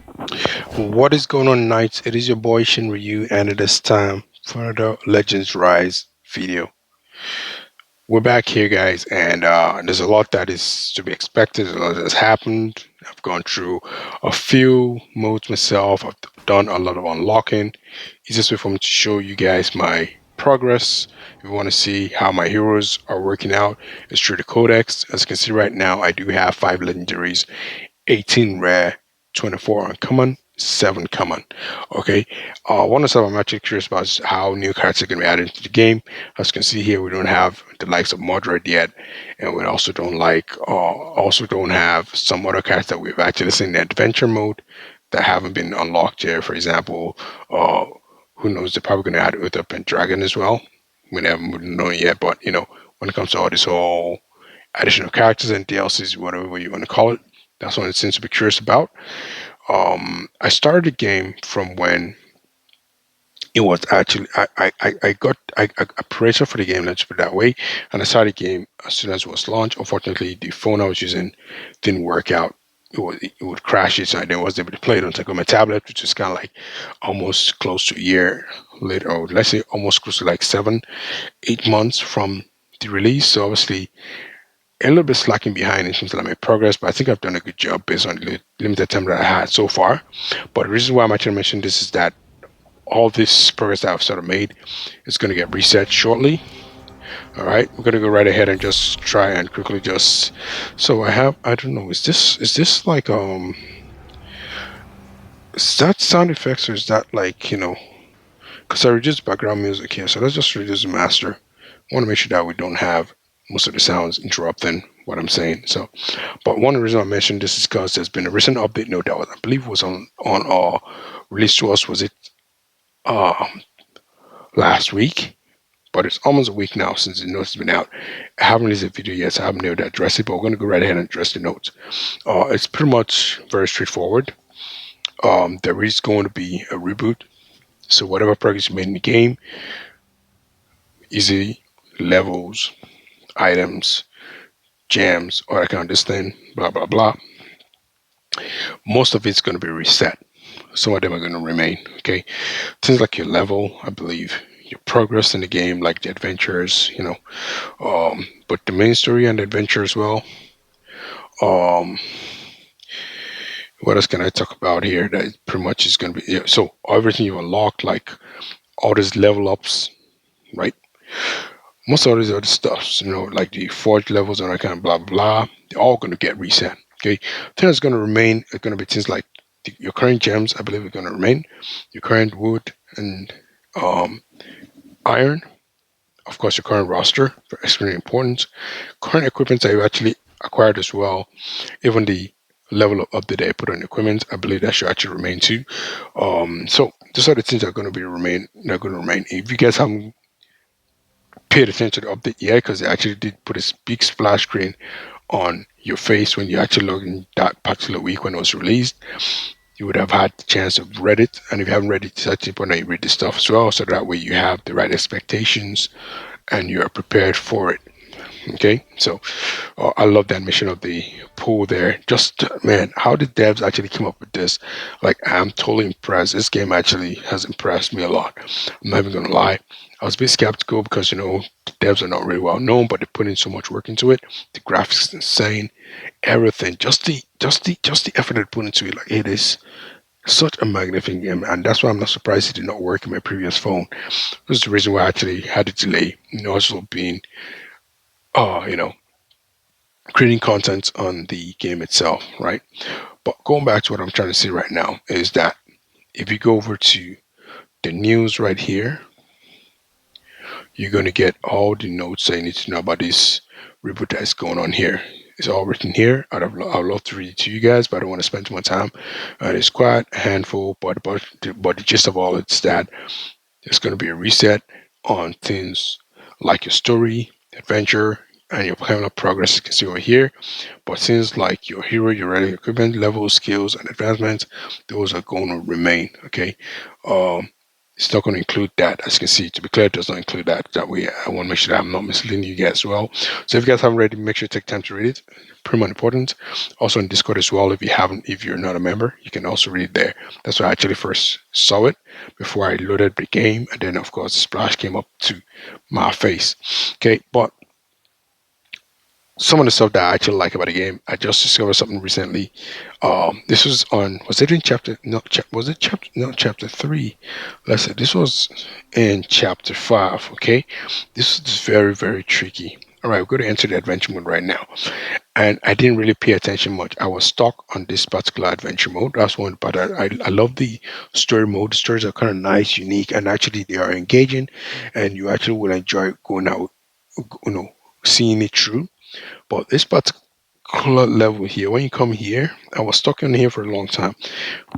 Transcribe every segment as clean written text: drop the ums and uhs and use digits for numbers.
What is going on, Knights? It is your boy Shinryu, and it is time for another Legends Rise video. We're back here, guys, and there's a lot that is to be expected. A lot that has happened. I've gone through a few modes myself. I've done a lot of unlocking. Easiest way for me to show you guys my progress. If you want to see how my heroes are working out, is through the codex. As you can see right now, I do have 5 legendaries, 18 rare, 24 uncommon, 7 common. Okay. One of the stuff I'm actually curious about is how new cards are going to be added into the game. As you can see here, we don't have the likes of Moderate yet, and we also don't have some other cards that we've actually seen in the adventure mode that haven't been unlocked yet. For example, who knows? They're probably going to add Uther and Dragon as well. We haven't known yet, but when it comes to all this whole additional characters and DLCs, whatever you want to call it, that's what it seems to be curious about. I started the game from when it was actually I got a pressure for the game, let's put it that way, and I started the game as soon as it was launched. Unfortunately, the phone I was using didn't work out. It would crash it, so I didn't wasn't able to play it until I got my tablet, which is kind of like almost close to a year later, or let's say almost close to like 7, 8 months from the release. So obviously a little bit slacking behind in terms of like my progress, but I think I've done a good job based on the limited time that I had so far. But the reason why I'm actually mentioning this is that all this progress that I've sort of made is going to get reset shortly. All right, we're going to go right ahead and just try and quickly just. So I don't know, is this like is that sound effects or is that like because I reduced background music here, so let's just reduce the master. I want to make sure that we don't have most of the sounds interrupting what I'm saying. So, but one reason I mentioned this is because there's been a recent update note that was, I believe, was on released to us. Was it last week? But it's almost a week now since the notes has been out. I haven't released a video yet, so I haven't been able to address it. But we're going to go right ahead and address the notes. It's pretty much very straightforward. There is going to be a reboot. So whatever progress you made in the game, easy levels, items, gems, all that kind of this thing, blah blah blah. Most of it's going to be reset. Some of them are going to remain. Okay, things like your level, I believe, your progress in the game, like the adventures, but the main story and the adventure as well. Um, what else can I talk about here? That pretty much is going to be, yeah, so everything you unlock, like all these level ups, right? Most of these other stuffs, like the forge levels and that kind of blah blah, they're all going to get reset. Okay, thing that's going to remain are going to be things like your current gems. I believe are going to remain. Your current wood and um, iron, of course, your current roster, extremely important. Current equipment that you actually acquired as well, even the level of update that I put on equipment, I believe that should actually remain too. So those are the things that are going to be remain. They're going to remain. If you guys haven't paid attention to the update yet, because they actually did put a big splash screen on your face when you actually logged in that particular week when it was released, you would have had the chance to read it. And if you haven't read it, it's actually important that you read this stuff as well, so that way you have the right expectations and you are prepared for it. Okay, so I love the animation of the pool there. Just man, how the devs actually came up with this? Like, I'm totally impressed. This game actually has impressed me a lot. I'm not even gonna lie. I was a bit skeptical because the devs are not really well known, but they put in so much work into it. The graphics is insane. Everything, just the effort they put into it. Like, it is such a magnificent game, and that's why I'm not surprised it did not work in my previous phone. This is the reason why I actually had a delay. Also being, you know, creating content on the game itself, right? But going back to what I'm trying to say right now is that if you go over to the news right here, you're going to get all the notes that you need to know about this reboot that's going on here. It's all written here. I'd love to read it to you guys, but I don't want to spend too much time. It's quite a handful, but the gist of all it's that there's going to be a reset on things like your story, adventure, and your kind of progress you can see over here. But things like your hero, your ready equipment, levels, skills, and advancements, those are going to remain. Okay. Um, It's not going to include that. As you can see, to be clear, it does not include that. That way, I want to make sure that I'm not misleading you guys as well. So if you guys haven't read it, make sure you take time to read it. Pretty much important. Also in Discord as well. If you're not a member, you can also read it there. That's why I actually first saw it before I loaded the game, and then of course the splash came up to my face. Okay, but some of the stuff that I actually like about the game, I just discovered something recently. This was on, was it in chapter? No, was it chapter? No, chapter three. Let's say this was in chapter five. Okay, this is very very tricky. All right, we're going to enter the adventure mode right now, and I didn't really pay attention much. I was stuck on this particular adventure mode. That's one, but I love the story mode. The stories are kind of nice, unique, and actually they are engaging, and you actually will enjoy going out, you know, seeing it through. But this particular level here, when you come here, I was stuck in here for a long time.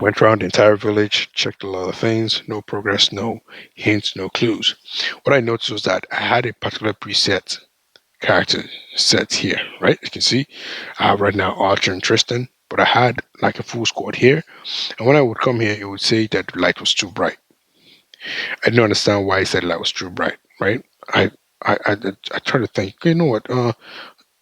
Went around the entire village, checked a lot of things, no progress, no hints, no clues. What I noticed was that I had a particular preset character set here, right? You can see I have right now Archer and Tristan, but I had like a full squad here. And when I would come here, it would say that the light was too bright. I didn't understand why it said light was too bright, right? I I try to think, okay, you know what?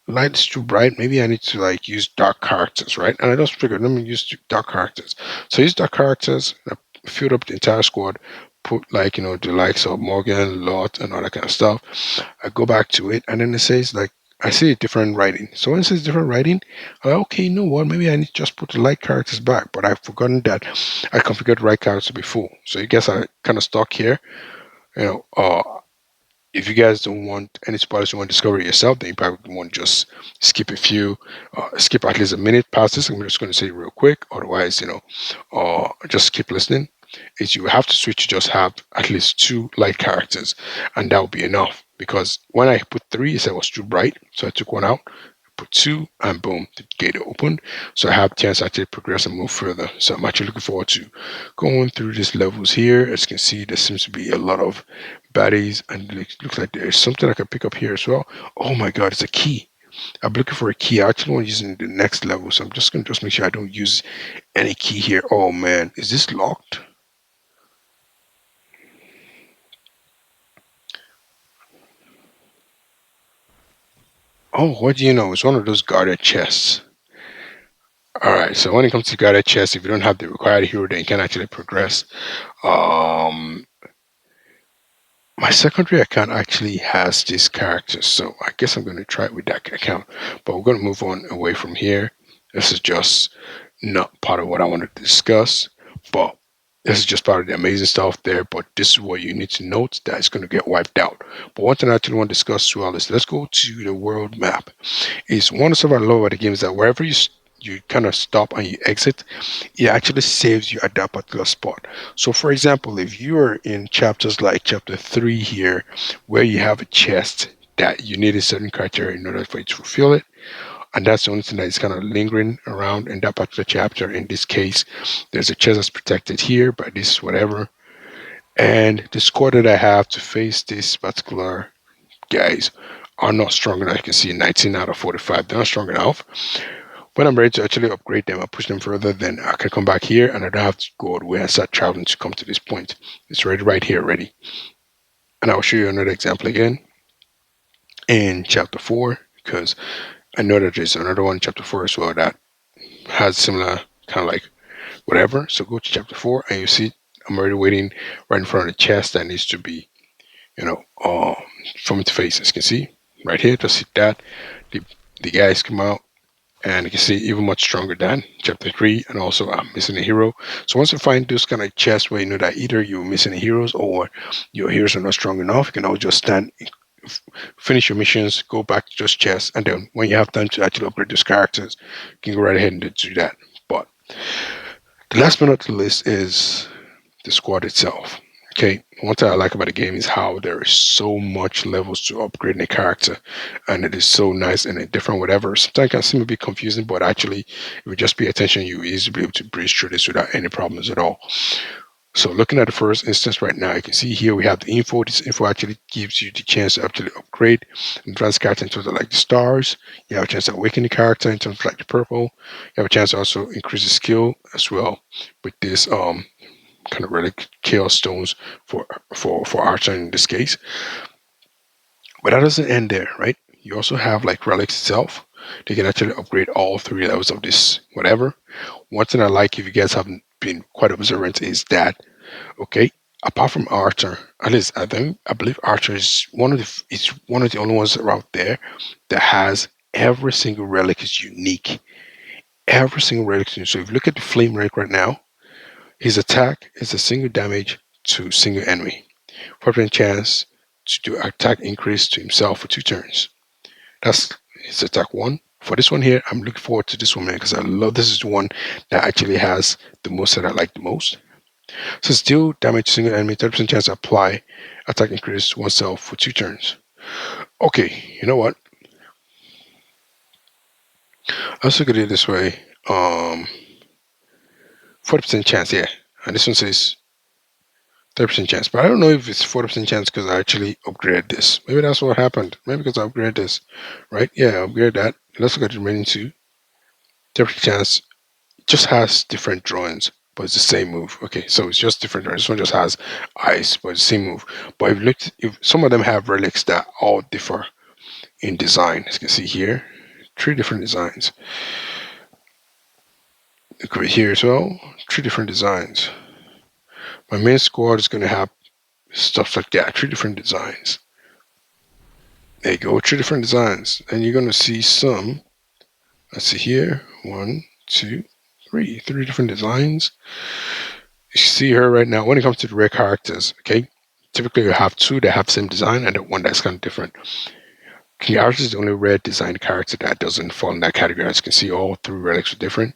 Light's too bright. Maybe I need to like use dark characters, right? And I just figured, let me use dark characters. So I use dark characters. I filled up the entire squad. Put like the likes of Morgan, Lot, and all that kind of stuff. I go back to it, and then it says like I see a different writing. So when it says different writing, I'm like, okay, you know what? Maybe I need to just put the light characters back. But I've forgotten that I configured the right characters to be full. So you guess I kind of stuck here. You know, if you guys don't want any spoilers, you want to discover it yourself, then you probably want to just skip at least a minute past this. I'm just going to say it real quick. Otherwise, just keep listening. Is you have to switch to just have at least two light characters, and that will be enough. Because when I put three, it said it was too bright, so I took one out, put two, and boom, the gate opened. So I have a chance to actually progress and move further. So I'm actually looking forward to going through these levels here. As you can see, there seems to be a lot of baddies, and it looks like there's something I can pick up here as well. Oh my god, it's a key. I'm looking for a key. I actually want to use it in the next level, so I'm just gonna make sure I don't use any key here. Oh man, is this locked? Oh, what do you know? It's one of those guarded chests. Alright, so when it comes to guarded chests, if you don't have the required hero, then you can actually progress. Um, my secondary account actually has this character, so I guess I'm going to try it with that account. But we're going to move on away from here. This is just not part of what I wanted to discuss, but this is just part of the amazing stuff there. But this is what you need to note that it's going to get wiped out. But one thing I actually want to discuss as well is let's go to the world map. Is one of the stuff I love about the game is that wherever you kind of stop and you exit, it actually saves you at that particular spot. So, for example, if you are in chapters like chapter 3 here, where you have a chest that you need a certain criteria in order for you to fulfill it, and that's the only thing that is kind of lingering around in that particular chapter. In this case, there's a chest that's protected here by this whatever, and the score that I have to face this particular guys are not strong enough. You can see 19 out of 45. They're not strong enough. When I'm ready to actually upgrade them and push them further, then I can come back here and I don't have to go all the way and start traveling to come to this point. It's ready right here, ready. And I'll show you another example again in chapter 4 because I know that there's another one in chapter 4 as well that has similar kind of like whatever. So go to chapter 4 and you see I'm already waiting right in front of the chest that needs to be, you know, from its face. As you can see right here, just hit that. The, the guys come out and you can see even much stronger than chapter 3. And also I'm missing a hero. So once you find those kind of chests where you know that either you're missing heroes or your heroes are not strong enough, you can always just stand, finish your missions, go back to just chests, and then when you have time to actually upgrade those characters, you can go right ahead and do that. But the last but not the least is the squad itself. Okay, one thing I like about the game is how there is so much levels to upgrade a character, and it is so nice and different. Whatever. Sometimes it can seem a bit confusing, but actually, if you just pay attention, you will easily be able to breeze through this without any problems at all. So, looking at the first instance right now, you can see here we have the info. This info actually gives you the chance to actually upgrade advanced character in terms of like the stars. You have a chance to awaken the character in terms of like the purple. You have a chance to also increase the skill as well with this kind of relic chaos stones for Archer in this case. But that doesn't end there, right? You also have like relics itself. They can actually upgrade all three levels of this whatever. One thing I like, if you guys haven't been quite observant, is that okay, apart from Archer, at least I believe Archer is one of the only ones out there that has every single relic is unique. Every single relic is unique. So if you look at the flame relic right now, his attack is a single damage to single enemy. 4% chance to do attack increase to himself for 2 turns. That's his attack one. For this one here, I'm looking forward to this one, man, because I love this is the one that actually has the most that I like the most. So still damage single enemy, 30% chance to apply attack increase to oneself for 2 turns. Okay, you know what? Let's look at it this way. 40% chance, yeah. And this one says 30% chance. But I don't know if it's 40% chance because I actually upgraded this. Maybe that's what happened. Maybe because I upgraded this. Right? Yeah, I upgraded that. Let's look at the remaining two. 30% chance just has different drawings, but it's the same move. Okay, so it's just different drawings. This one just has ice, but it's the same move. But if some of them have relics that all differ in design, as you can see here, 3 different designs. Look over here as well, 3 different designs. My main squad is going to have stuff like that, 3 different designs. There you go, 3 different designs. And you're going to see some, let's see here, 1, 2, 3, 3 different designs. You see her right now, when it comes to the rare characters, okay, typically you have 2 that have the same design and then 1 that's kind of different. King Arthur is the only rare design character that doesn't fall in that category. As you can see, all 3 relics are different.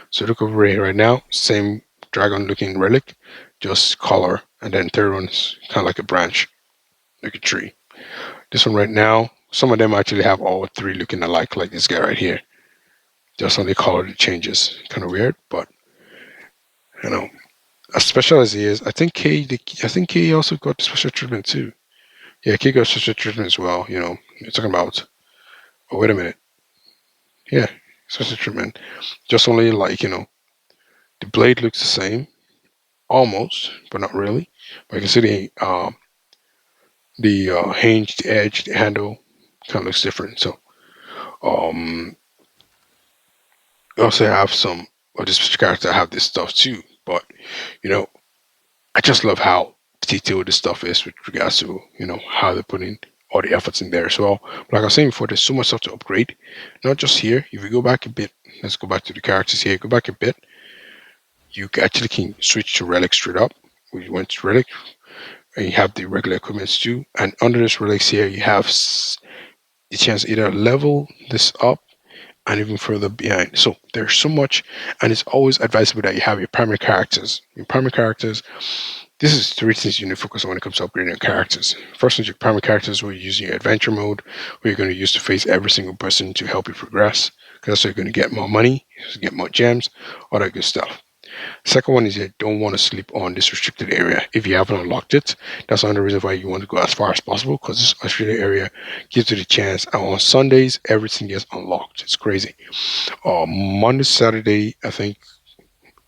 So look over here right now, same dragon looking relic, just color, and then third one's kind of like a branch, like a tree. This one right now, some of them actually have all 3 looking alike, like this guy right here. Just only color that changes. Kind of weird, but you know, as special as he is, I think K also got the special treatment too. Yeah, K got special treatment as well. You know, you're talking about. Oh, wait a minute. Yeah, special treatment. Just only like the blade looks the same, almost, but not really. But you can see the hinge, the edge, the handle kind of looks different. So um, we also have some of this character that have this stuff too. But you know, I just love how detailed this stuff is with regards to how they're putting all the efforts in there as well. But like I was saying before, there's so much stuff to upgrade. Not just here. If you go back a bit, let's go back to the characters here. Go back a bit. You actually can switch to relic straight up. We went to relic, and you have the regular equipments too. And under this relics here, you have the chance to either level this up and even further behind. So there's so much, and it's always advisable that you have your primary characters. Your primary characters. This is 3 things you need to focus on when it comes to upgrading your characters. First is your primary characters, where you're using your adventure mode, where you're going to use to face every single person to help you progress. Because that's where you're going to get more money, get more gems, all that good stuff. Second one is you don't want to sleep on this restricted area. If you haven't unlocked it, that's another reason why you want to go as far as possible, because this restricted area gives you the chance. And on Sundays, everything gets unlocked. It's crazy. Monday, Saturday, I think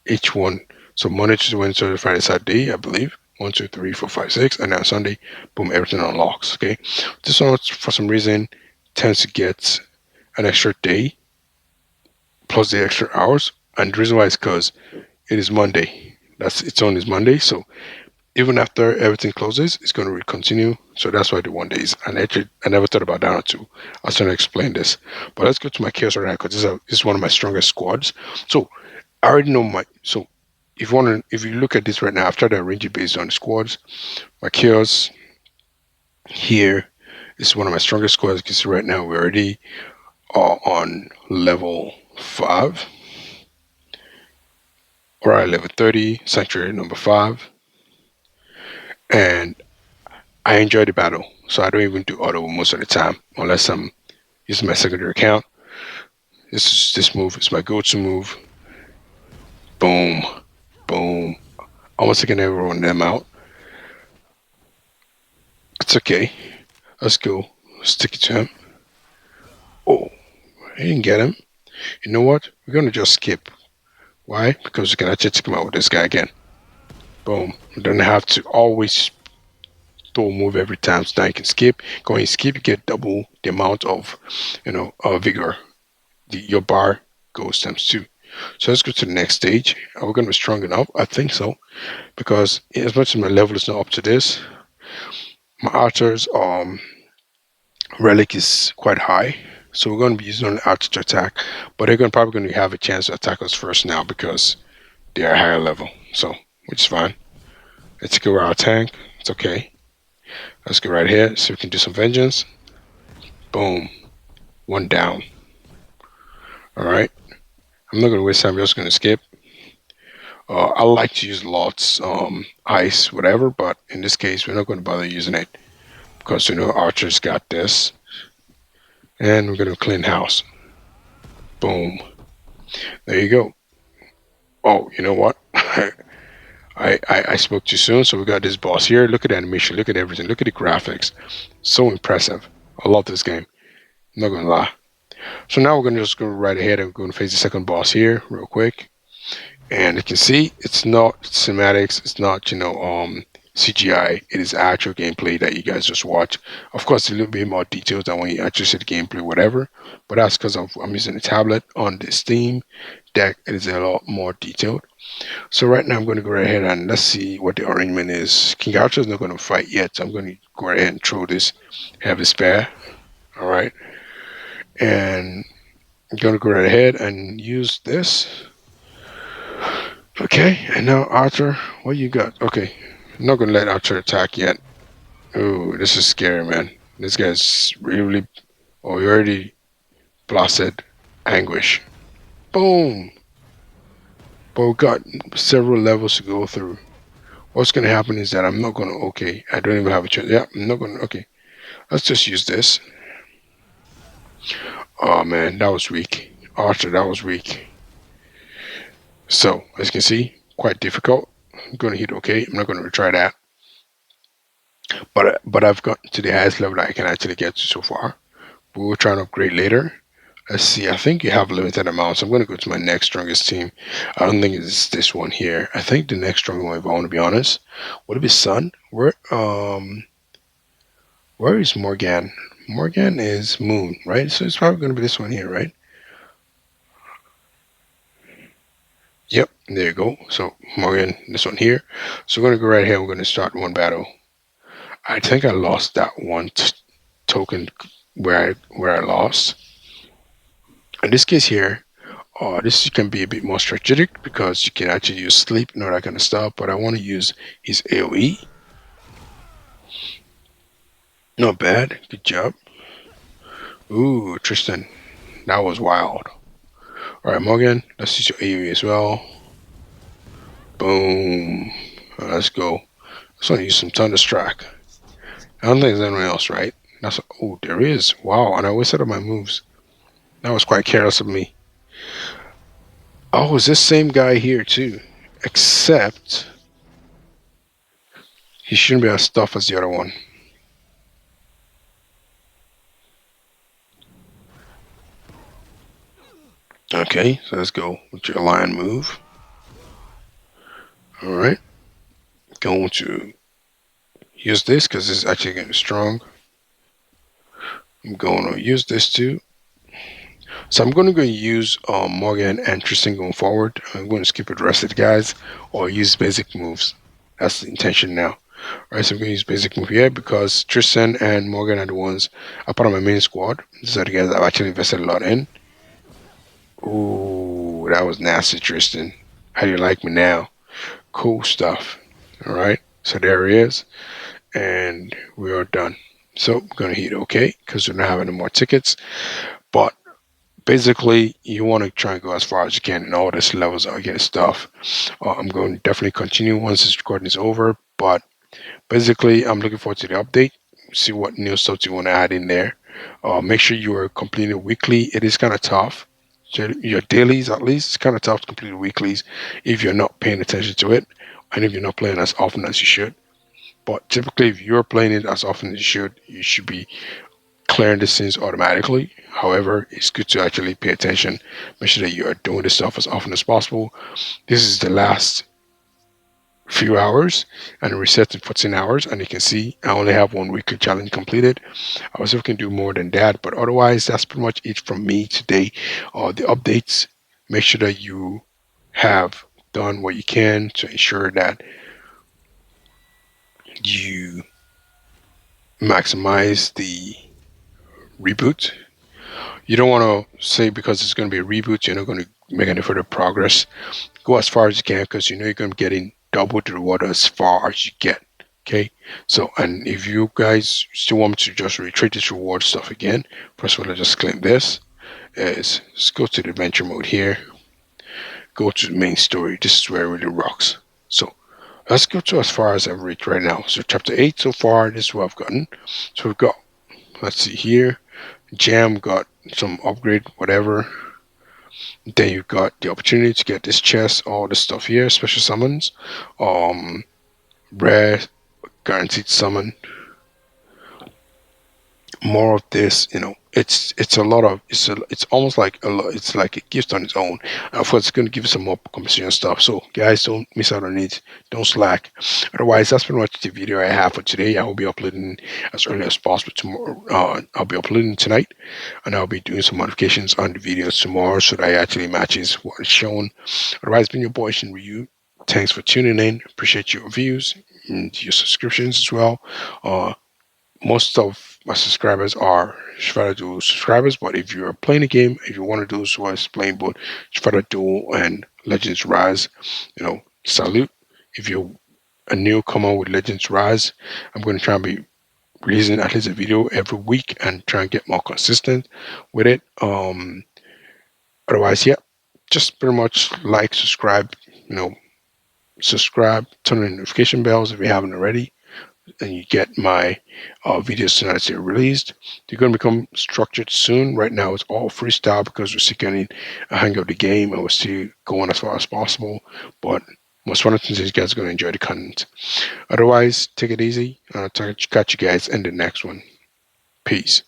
each one. So Monday, Tuesday, Wednesday, Thursday, Friday, Saturday, I believe. 1, 2, 3, 4, 5, 6, and now Sunday, boom, everything unlocks. Okay. This one, for some reason, tends to get an extra day plus the extra hours. And the reason why is because it is Monday. That's its own is Monday. So even after everything closes, it's going to continue. So that's why the 1 days. And actually, I never thought about that until I was trying to explain this. But let's go to my chaos right now, because this is one of my strongest squads. So I already know my. So if you look at this right now, I've tried to arrange it based on the squads. My chaos here is one of my strongest squads. You can see right now we're already on level 5. Alright, level 30, sanctuary number 5. And I enjoy the battle, so I don't even do auto most of the time unless I'm using my secondary account. This move is my go-to move. Boom, boom. Almost taking everyone them out. It's okay. Let's go. Stick it to him. Oh, I didn't get him. You know what? We're gonna just skip. Why? Because we can actually take him out with this guy again. Boom. You don't have to always throw a move every time. So now you can skip. Going and skip, you get double the amount of, vigor. Your bar goes times two. So let's go to the next stage. Are we going to be strong enough? I think so, because as much as my level is not up to this, my archer's relic is quite high. So we're going to be using only archer to attack, but they're probably going to have a chance to attack us first now because they are higher level. So which is fine. Let's go our tank. It's okay. Let's go right here so we can do some vengeance. Boom. One down. All right. I'm not going to waste time. I'm just going to skip. I like to use lots, ice, whatever, but in this case, we're not going to bother using it because Archer's got this, and we're going to clean house. Boom. There you go. Oh, you know what? I spoke too soon, so we got this boss here. Look at the animation. Look at everything. Look at the graphics. So impressive. I love this game. I'm not going to lie. So now we're going to just go right ahead and we're going to face the second boss here real quick. And you can see it's not cinematics, it's not CGI. It is actual gameplay that you guys just watch. Of course, a little bit more details than when you actually see the gameplay, whatever. But that's because I'm using a tablet on the Steam Deck. It is a lot more detailed. So right now I'm going to go right ahead and let's see what the arrangement is. King Archer is not going to fight yet, so I'm going to go right ahead and throw this. Have a spare. All right, and I'm going to go right ahead and use this. Okay, and now Archer, what you got? Okay, I'm not gonna let Archer attack yet. Ooh, this is scary, man. This guy's really, oh, he already blasted Anguish. Boom! But we got several levels to go through. What's gonna happen is that I'm not gonna, okay, I don't even have a choice. Yeah, I'm not gonna, okay, let's just use this. Oh man, that was weak. Archer, that was weak. So, as you can see, quite difficult. I'm gonna hit okay. I'm not gonna retry that. But I've got to the highest level that I can actually get to so far. We will try and upgrade later. Let's see. I think you have limited amounts. I'm going to go to my next strongest team. I don't think it's this one here. I think the next strongest one, if I want to be honest, would it be Sun? Where is Morgan? Morgan is Moon, right? So it's probably going to be this one here, right? Yep, there you go. So Morgan, this one here. So we're going to go right here. We're going to start one battle. I think I lost that one token where I lost. In this case here, this can be a bit more strategic because you can actually use sleep and all that kind of stuff. But I want to use his AOE. Not bad. Good job. Ooh, Tristan, that was wild. All right, Morgan, let's use your AOE as well. Boom. Let's go. Let's want to use some Thunderstruck. I don't think there's anyone else, right? That's oh, there is. Wow, and I wasted all my moves. That was quite careless of me. Oh, it's this same guy here too, except he shouldn't be as tough as the other one. Okay, so let's go with your lion move. All right, going to use this because this is actually getting strong. I'm going to use this too. So I'm going to go use Morgan and Tristan going forward. I'm going to skip the rest of the guys or use basic moves. That's the intention now. All right, so I'm going to use basic move here because Tristan and Morgan are the ones are part of my main squad. These are the guys I've actually invested a lot in. Ooh, that was nasty, Tristan. How do you like me now? Cool stuff. All right, so there he is, and we are done. So I'm gonna hit OK because we don't have any more tickets. But basically, you want to try and go as far as you can in all these levels of getting stuff. I'm going to definitely continue once this recording is over. But basically, I'm looking forward to the update. See what new stuff you want to add in there. Make sure you are completing weekly. It is kind of tough. So your dailies, at least, it's kind of tough to complete weeklies if you're not paying attention to it and if you're not playing as often as you should. But typically, if you're playing it as often as you should be clearing the scenes automatically. However, it's good to actually pay attention. Make sure that you are doing this stuff as often as possible. This is the last few hours and it resets in 14 hours. And you can see I only have one weekly challenge completed. I was hoping to do more than that, but otherwise, that's pretty much it from me today. The updates, make sure that you have done what you can to ensure that you maximize the reboot. You don't want to say because it's going to be a reboot, you're not going to make any further progress. Go as far as you can because you know you're going to be getting double the reward as far as you get. Okay, so and if you guys still want me to just retreat this reward stuff again, first of all, I just claim this. Is let's go to the adventure mode here. Go to the main story. This is where it really rocks. So let's go to as far as I've reached right now. So chapter 8 so far, this is what I've gotten. So we've got, let's see here, Jam got some upgrade, whatever. Then you've got the opportunity to get this chest, all this stuff here, special summons, um, rare, guaranteed summon, more of this. It's a lot of it's almost like a lot. It's like a gift on its own. Of course, it's going to give you some more compensation stuff. So guys, don't miss out on it. Don't slack. Otherwise, that's pretty much the video I have for today. I will be uploading as early as possible tomorrow. I'll be uploading tonight, and I'll be doing some modifications on the videos tomorrow so that it actually matches what is shown. Otherwise, been your boy Shin Ryu. Thanks for tuning in. Appreciate your views and your subscriptions as well. Most of my subscribers are Shifada Duel subscribers, but if you're playing a game, if you want to do so as playing both Shifada Duel and Legends Rise, salute. If you're a newcomer with Legends Rise, I'm going to try and be releasing at least a video every week and try and get more consistent with it. Otherwise, yeah, just pretty much like, subscribe, subscribe, turn on the notification bells if you haven't already, and you get my videos as soon as they're released. They're going to become structured soon. Right now, it's all freestyle because we're still getting a hang of the game and we're still going as far as possible. But most one of the things is you guys are going to enjoy the content. Otherwise, take it easy. I'll catch you guys in the next one. Peace.